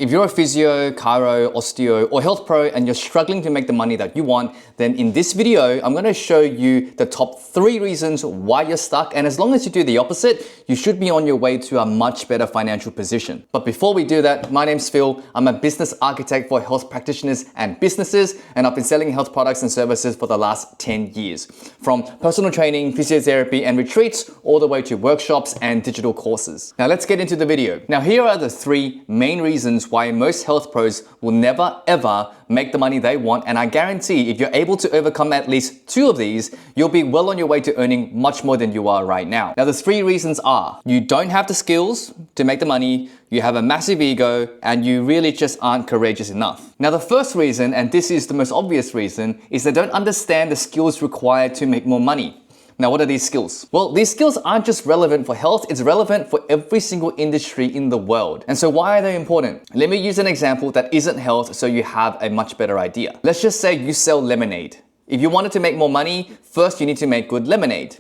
If you're a physio, chiro, osteo, or health pro and you're struggling to make the money that you want, then in this video, I'm gonna show you the top 3 reasons why you're stuck. And as long as you do the opposite, you should be on your way to a much better financial position. But before we do that, my name's Phil. I'm a business architect for health practitioners and businesses, and I've been selling health products and services for the last 10 years. From personal training, physiotherapy, and retreats, all the way to workshops and digital courses. Now let's get into the video. Now here are the 3 main reasons why most health pros will never ever make the money they want, and I guarantee if you're able to overcome at least 2 of these, you'll be well on your way to earning much more than you are right now. Now the 3 reasons are: you don't have the skills to make the money, you have a massive ego, and you really just aren't courageous enough. Now the first reason, and this is the most obvious reason, is they don't understand the skills required to make more money. Now, what are these skills? Well, these skills aren't just relevant for health, it's relevant for every single industry in the world. And so why are they important? Let me use an example that isn't health so you have a much better idea. Let's just say you sell lemonade. If you wanted to make more money, first you need to make good lemonade.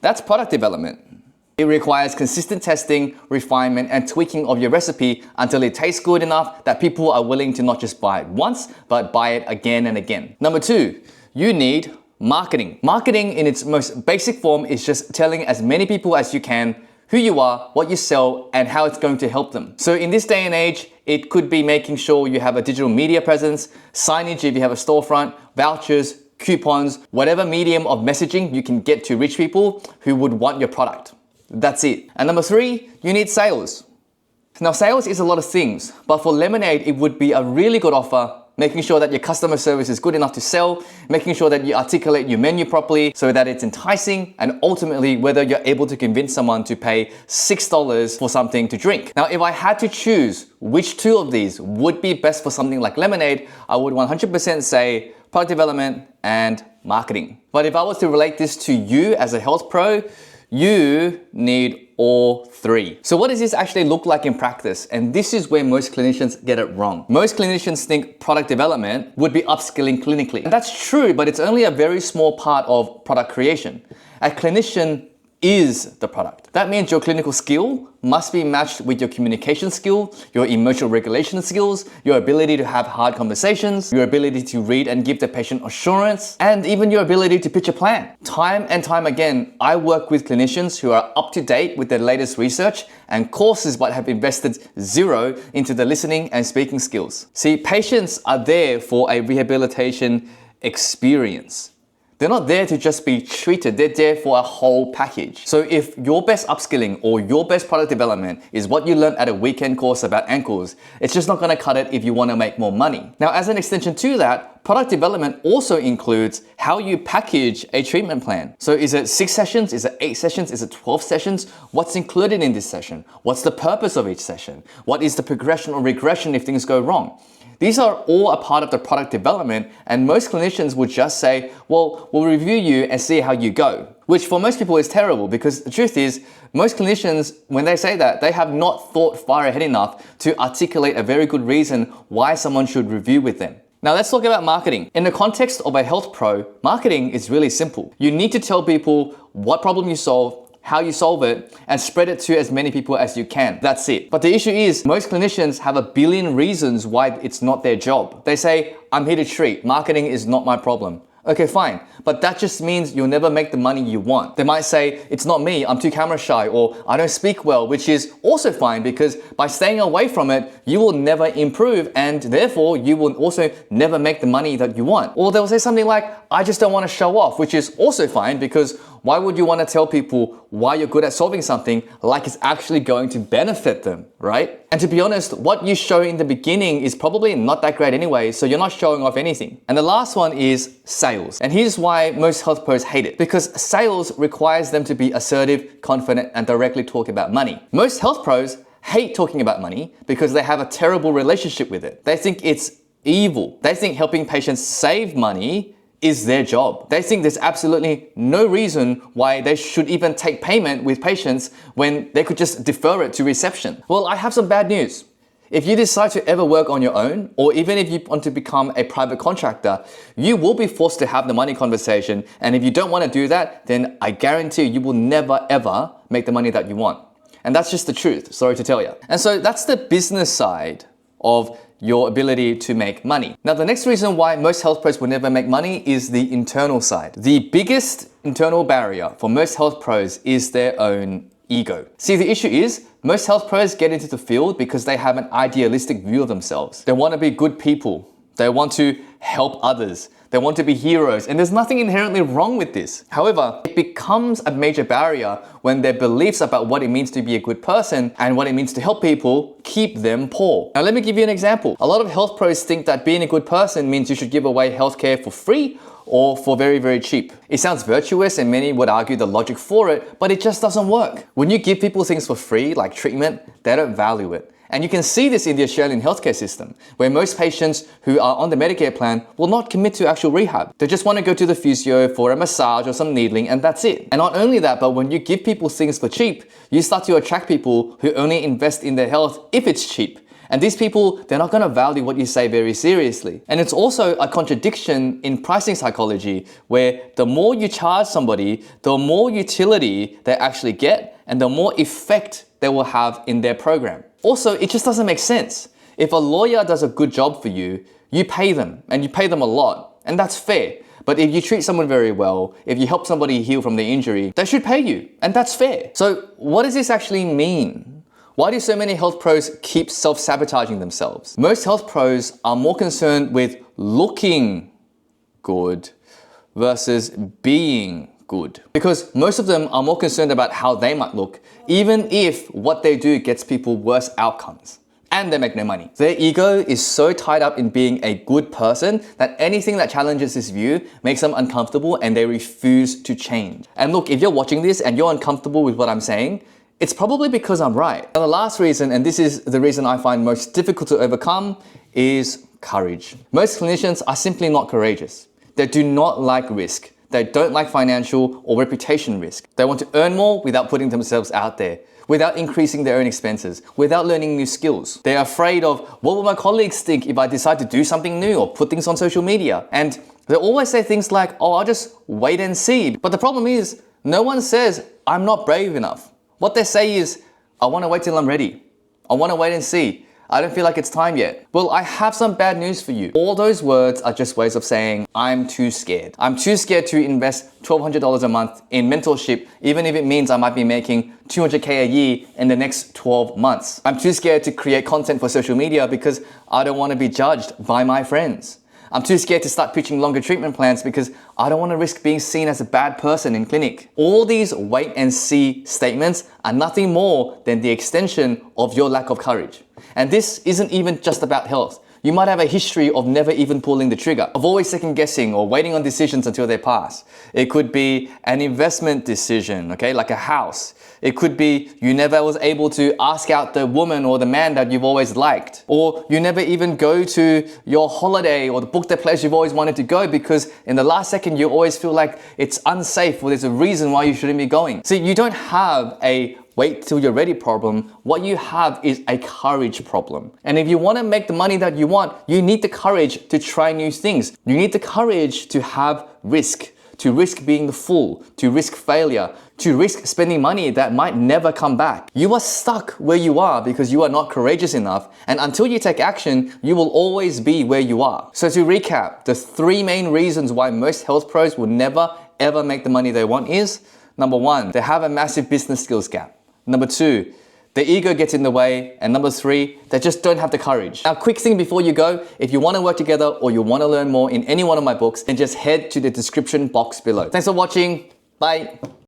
That's product development. It requires consistent testing, refinement, and tweaking of your recipe until it tastes good enough that people are willing to not just buy it once, but buy it again and again. Number 2, you need marketing. Marketing in its most basic form is just telling as many people as you can who you are, what you sell, and how it's going to help them. So in this day and age, it could be making sure you have a digital media presence, signage if you have a storefront, vouchers, coupons, whatever medium of messaging you can get to reach people who would want your product. That's it. And number 3, you need sales. Now sales is a lot of things, but for lemonade, it would be a really good offer making sure that your customer service is good enough to sell, making sure that you articulate your menu properly so that it's enticing, and ultimately whether you're able to convince someone to pay $6 for something to drink. Now, if I had to choose which 2 of these would be best for something like lemonade, I would 100% say product development and marketing. But if I was to relate this to you as a health pro, you need all 3. So what does this actually look like in practice? And this is where most clinicians get it wrong. Most clinicians think product development would be upskilling clinically. And that's true, but it's only a very small part of product creation. A clinician is the product. That means your clinical skill must be matched with your communication skill, your emotional regulation skills, your ability to have hard conversations, your ability to read and give the patient assurance, and even your ability to pitch a plan. Time and time again, I work with clinicians who are up to date with the latest research and courses but have invested 0 into the listening and speaking skills. See, patients are there for a rehabilitation experience. They're not there to just be treated, they're there for a whole package. So if your best upskilling or your best product development is what you learned at a weekend course about ankles, it's just not gonna cut it if you wanna make more money. Now, as an extension to that, product development also includes how you package a treatment plan. So is it 6 sessions? Is it 8 sessions? Is it 12 sessions? What's included in this session? What's the purpose of each session? What is the progression or regression if things go wrong? These are all a part of the product development, and most clinicians would just say, well, we'll review you and see how you go. Which for most people is terrible, because the truth is, most clinicians, when they say that, they have not thought far ahead enough to articulate a very good reason why someone should review with them. Now let's talk about marketing. In the context of a health pro, marketing is really simple. You need to tell people what problem you solve, how you solve it, and spread it to as many people as you can. That's it. But the issue is, most clinicians have a billion reasons why it's not their job. They say, I'm here to treat, marketing is not my problem. Okay, fine, but that just means you'll never make the money you want. They might say, it's not me, I'm too camera shy, or I don't speak well, which is also fine, because by staying away from it, you will never improve, and therefore you will also never make the money that you want. Or they'll say something like, I just don't want to show off, which is also fine, because why would you want to tell people why you're good at solving something like it's actually going to benefit them, right? And to be honest, what you show in the beginning is probably not that great anyway, so you're not showing off anything. And the last one is sales. And here's why most health pros hate it. Because sales requires them to be assertive, confident, and directly talk about money. Most health pros hate talking about money because they have a terrible relationship with it. They think it's evil. They think helping patients save money is their job. They think there's absolutely no reason why they should even take payment with patients when they could just defer it to reception. Well, I have some bad news. If you decide to ever work on your own, or even if you want to become a private contractor, you will be forced to have the money conversation. And if you don't want to do that, then I guarantee you will never ever make the money that you want. And that's just the truth, sorry to tell you. And so that's the business side of your ability to make money. Now, the next reason why most health pros will never make money is the internal side. The biggest internal barrier for most health pros is their own ego. See, the issue is most health pros get into the field because they have an idealistic view of themselves. They want to be good people. They want to help others. They want to be heroes, and there's nothing inherently wrong with this. However, it becomes a major barrier when their beliefs about what it means to be a good person and what it means to help people keep them poor. Now, let me give you an example. A lot of health pros think that being a good person means you should give away healthcare for free or for very, very cheap. It sounds virtuous and many would argue the logic for it, but it just doesn't work. When you give people things for free, like treatment, they don't value it. And you can see this in the Australian healthcare system, where most patients who are on the Medicare plan will not commit to actual rehab. They just want to go to the physio for a massage or some needling, and that's it. And not only that, but when you give people things for cheap, you start to attract people who only invest in their health if it's cheap. And these people, they're not going to value what you say very seriously. And it's also a contradiction in pricing psychology, where the more you charge somebody, the more utility they actually get and the more effect they will have in their program. Also, it just doesn't make sense. If a lawyer does a good job for you, you pay them, and you pay them a lot, and that's fair. But if you treat someone very well, if you help somebody heal from their injury, they should pay you, and that's fair. So what does this actually mean? Why do so many health pros keep self-sabotaging themselves? Most health pros are more concerned with looking good versus being good. Because most of them are more concerned about how they might look, even if what they do gets people worse outcomes. And they make no money. Their ego is so tied up in being a good person that anything that challenges this view makes them uncomfortable and they refuse to change. And look, if you're watching this and you're uncomfortable with what I'm saying, it's probably because I'm right. And the last reason, and this is the reason I find most difficult to overcome, is courage. Most clinicians are simply not courageous. They do not like risk. They don't like financial or reputation risk. They want to earn more without putting themselves out there, without increasing their own expenses, without learning new skills. They're afraid of what will my colleagues think if I decide to do something new or put things on social media. And they always say things like, oh, I'll just wait and see. But the problem is, no one says, I'm not brave enough. What they say is, I want to wait till I'm ready. I want to wait and see. I don't feel like it's time yet. Well, I have some bad news for you. All those words are just ways of saying, I'm too scared. I'm too scared to invest $1,200 a month in mentorship, even if it means I might be making $200K a year in the next 12 months. I'm too scared to create content for social media because I don't want to be judged by my friends. I'm too scared to start pitching longer treatment plans because I don't want to risk being seen as a bad person in clinic. All these wait and see statements are nothing more than the extension of your lack of courage. And this isn't even just about health. You might have a history of never even pulling the trigger, of always second guessing or waiting on decisions until they pass. It could be an investment decision, okay, like a house. It could be you never was able to ask out the woman or the man that you've always liked. Or you never even go to your holiday or book the place you've always wanted to go because in the last second you always feel like it's unsafe or there's a reason why you shouldn't be going. See, you don't have a wait till you're ready problem. What you have is a courage problem. And if you want to make the money that you want, you need the courage to try new things. You need the courage to have risk, to risk being the fool, to risk failure, to risk spending money that might never come back. You are stuck where you are because you are not courageous enough. And until you take action, you will always be where you are. So to recap, the 3 main reasons why most health pros will never ever make the money they want is, number 1, they have a massive business skills gap. Number 2, their ego gets in the way. And number 3, they just don't have the courage. Now, quick thing before you go, if you want to work together or you want to learn more in any one of my books, then just head to the description box below. Thanks for watching. Bye.